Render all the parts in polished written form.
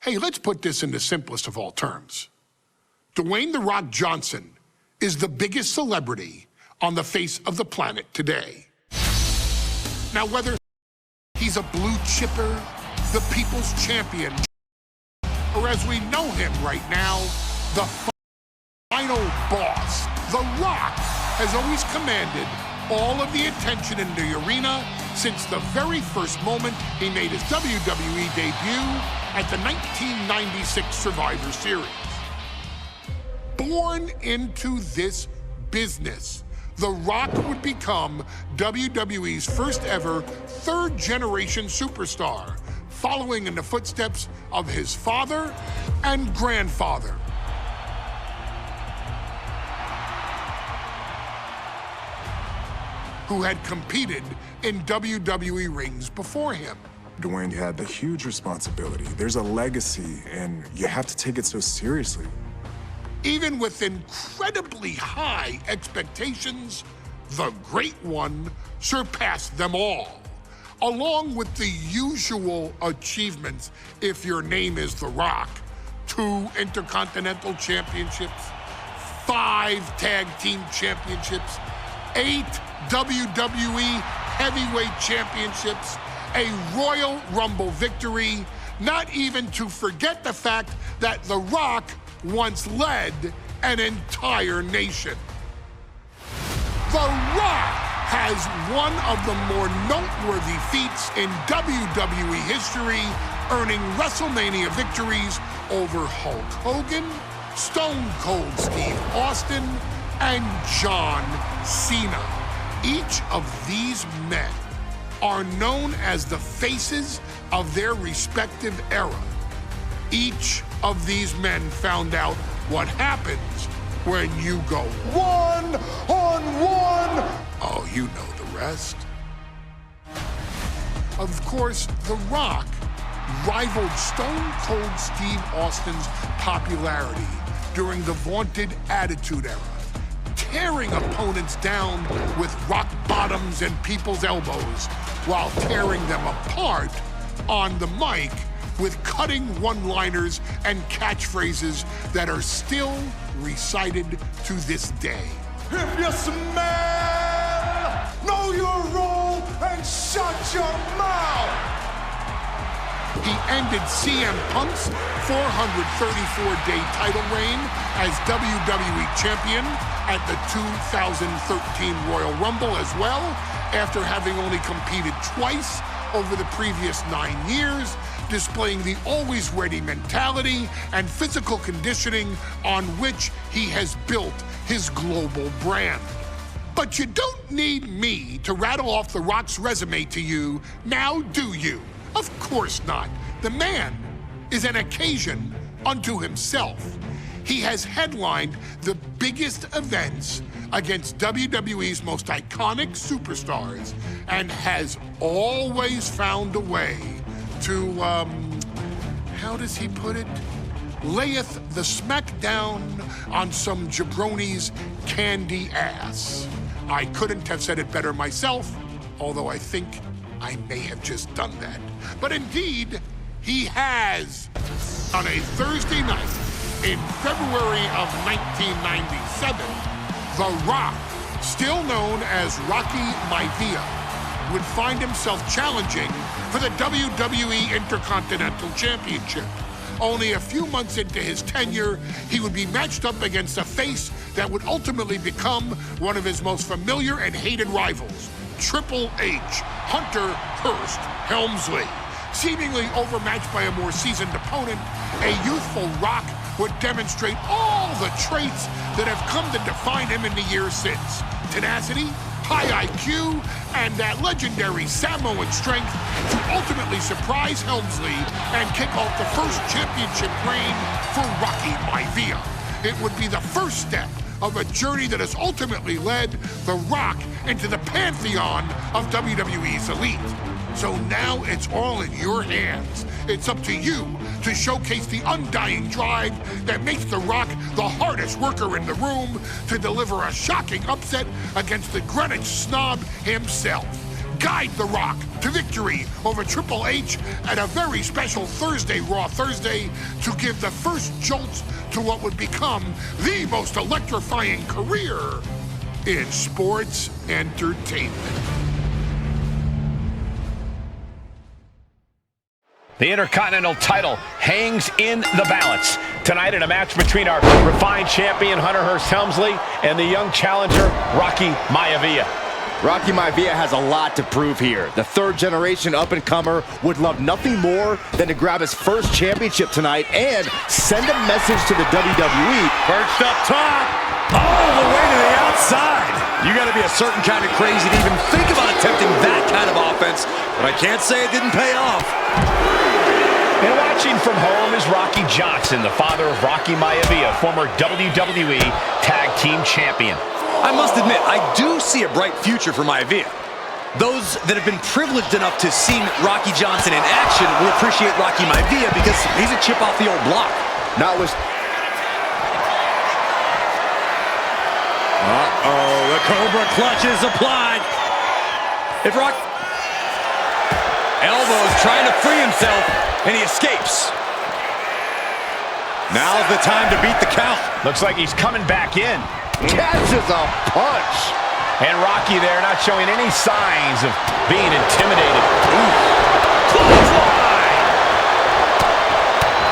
Hey, let's put this in the simplest of all terms. Dwayne "The Rock" Johnson is the biggest celebrity on the face of the planet today. Now, whether he's a blue chipper, the people's champion, or as we know him right now, the final boss, The Rock has always commanded all of the attention in the arena since the very first moment he made his WWE debut at the 1996 Survivor Series. Born into this business, The Rock would become WWE's first ever third-generation superstar, following in the footsteps of his father and grandfather. Who had competed in WWE rings before him. Dwayne, you had the huge responsibility. There's a legacy, and you have to take it so seriously. Even with incredibly high expectations, the Great One surpassed them all, along with the usual achievements if your name is The Rock: 2 Intercontinental Championships, 5 Tag Team Championships, 8 WWE Heavyweight Championships, a Royal Rumble victory, not even to forget the fact that The Rock once led an entire nation. The Rock has one of the more noteworthy feats in WWE history, earning WrestleMania victories over Hulk Hogan, Stone Cold Steve Austin, and John Cena. Each of these men are known as the faces of their respective era. Each of these men found out what happens when you go one-on-one. Oh, you know the rest. Of course, The Rock rivaled Stone Cold Steve Austin's popularity during the vaunted Attitude Era, tearing opponents down with rock bottoms and people's elbows while tearing them apart on the mic with cutting one-liners and catchphrases that are still recited to this day. If you smell, know your role and shut your mouth. He ended CM Punk's 434-day title reign as WWE Champion at the 2013 Royal Rumble as well, after having only competed twice over the previous 9 years, displaying the always-ready mentality and physical conditioning on which he has built his global brand. But you don't need me to rattle off The Rock's resume to you, now do you? Of course not. The man is an occasion unto himself. He has headlined the biggest events against WWE's most iconic superstars and has always found a way to, how does he put it? Layeth the smackdown on some jabroni's candy ass. I couldn't have said it better myself, although I think I may have just done that. But indeed, he has. On a Thursday night in February of 1997, The Rock, still known as Rocky Maivia, would find himself challenging for the WWE Intercontinental Championship. Only a few months into his tenure, he would be matched up against a face that would ultimately become one of his most familiar and hated rivals, Triple H, Hunter Hearst Helmsley. Seemingly overmatched by a more seasoned opponent, a youthful Rock would demonstrate all the traits that have come to define him in the years since: tenacity, high IQ, and that legendary Samoan strength to ultimately surprise Helmsley and kick off the first championship reign for Rocky Maivia. It would be the first step of a journey that has ultimately led The Rock into the pantheon of WWE's elite. So now it's all in your hands. It's up to you to showcase the undying drive that makes The Rock the hardest worker in the room to deliver a shocking upset against the Greenwich snob himself. guide The Rock to victory over Triple H at a very special Thursday, Raw Thursday, to give the first jolt to what would become the most electrifying career in sports entertainment. The Intercontinental title hangs in the balance tonight in a match between our refined champion, Hearst Helmsley, and the young challenger, Rocky Maivia. Rocky Maivia has a lot to prove here. The third-generation up-and-comer would love nothing more than to grab his first championship tonight and send a message to the WWE. Perched up top, all the way to the outside. You got to be a certain kind of crazy to even think about attempting that kind of offense, but I can't say it didn't pay off. And watching from home is Rocky Johnson, the father of Rocky Maivia, former WWE Tag Team Champion. I must admit, I do see a bright future for Maivia. Those that have been privileged enough to see Rocky Johnson in action will appreciate Rocky Maivia because he's a chip off the old block. Uh-oh, the Cobra clutch is applied. If Rock elbows trying to free himself, and he escapes. Now's the time to beat the count. Looks like he's coming back in. Catches a punch. And Rocky there not showing any signs of being intimidated.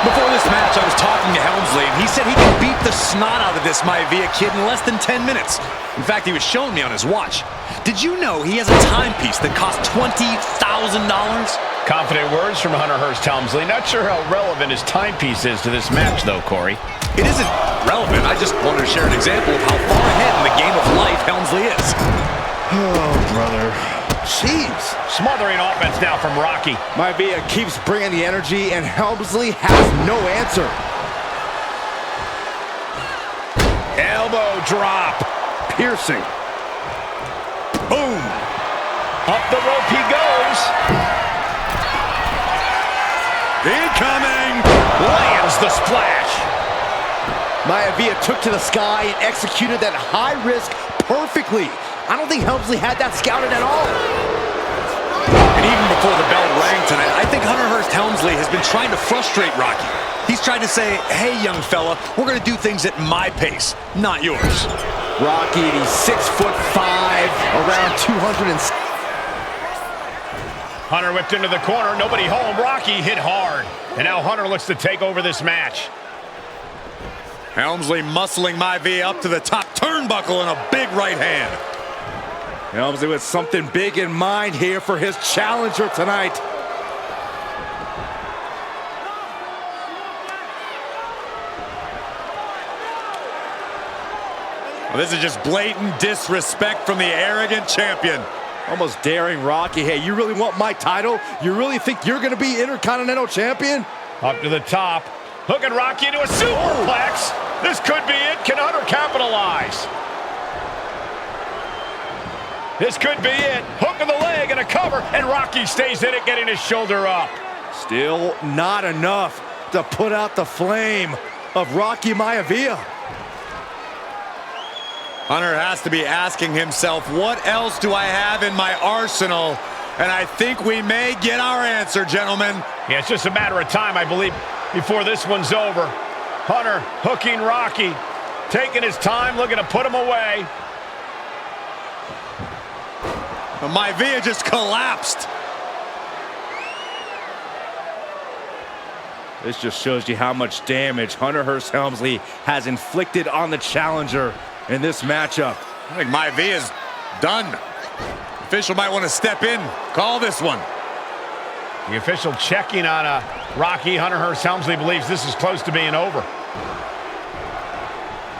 Before this match, I was talking to Helmsley, and he said he can beat the snot out of this Maivia kid in less than 10 minutes. In fact, he was showing me on his watch. Did you know he has a timepiece that costs $20,000? Confident words from Hearst Helmsley. Not sure how relevant his timepiece is to this match, though, Corey. It isn't relevant. I just wanted to share an example of how far ahead in the game of life Helmsley is. Oh, brother. Jeez. Smothering offense now from Rocky. Maivia keeps bringing the energy, and Helmsley has no answer. Elbow drop. Piercing. Boom. Up the rope he goes. Incoming! Lands the splash. Maivia took to the sky and executed that high risk perfectly. I don't think Helmsley had that scouted at all. And even before the bell rang tonight, I think Hearst Helmsley has been trying to frustrate Rocky. He's trying to say, hey, young fella, we're going to do things at my pace, not yours. Rocky, he's 6'5", around 200 and... Hunter whipped into the corner, nobody home. Rocky hit hard. And now Hunter looks to take over this match. Helmsley muscling Maivia up to the top turnbuckle and a big right hand. Helmsley with something big in mind here for his challenger tonight. Well, this is just blatant disrespect from the arrogant champion. Almost daring Rocky. Hey, you really want my title? You really think you're going to be Intercontinental Champion? Up to the top. Hooking Rocky into a superplex. This could be it. Can Hunter capitalize? This could be it. Hook of the leg and a cover. And Rocky stays in it, getting his shoulder up. Still not enough to put out the flame of Rocky Maivia. Hunter has to be asking himself, what else do I have in my arsenal? And I think we may get our answer, gentlemen. Yeah, it's just a matter of time, I believe, before this one's over. Hunter hooking Rocky, taking his time, looking to put him away. Maivia just collapsed. This just shows you how much damage Hearst Helmsley has inflicted on the challenger in this matchup. I think Maivia's done. The official might want to step in, call this one. The official checking on Rocky. Hearst Helmsley believes this is close to being over.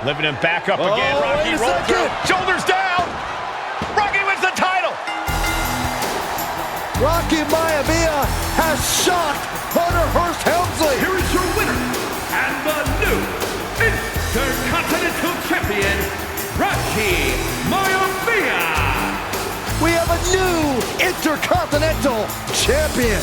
Lifting him back up again. Rocky rolls through. Shoulders down. Rocky wins the title. Rocky Maivia has shocked Hearst Helmsley. Here is your winner and the new Intercontinental Champion, Rocky Maivia. We have a new Intercontinental Champion.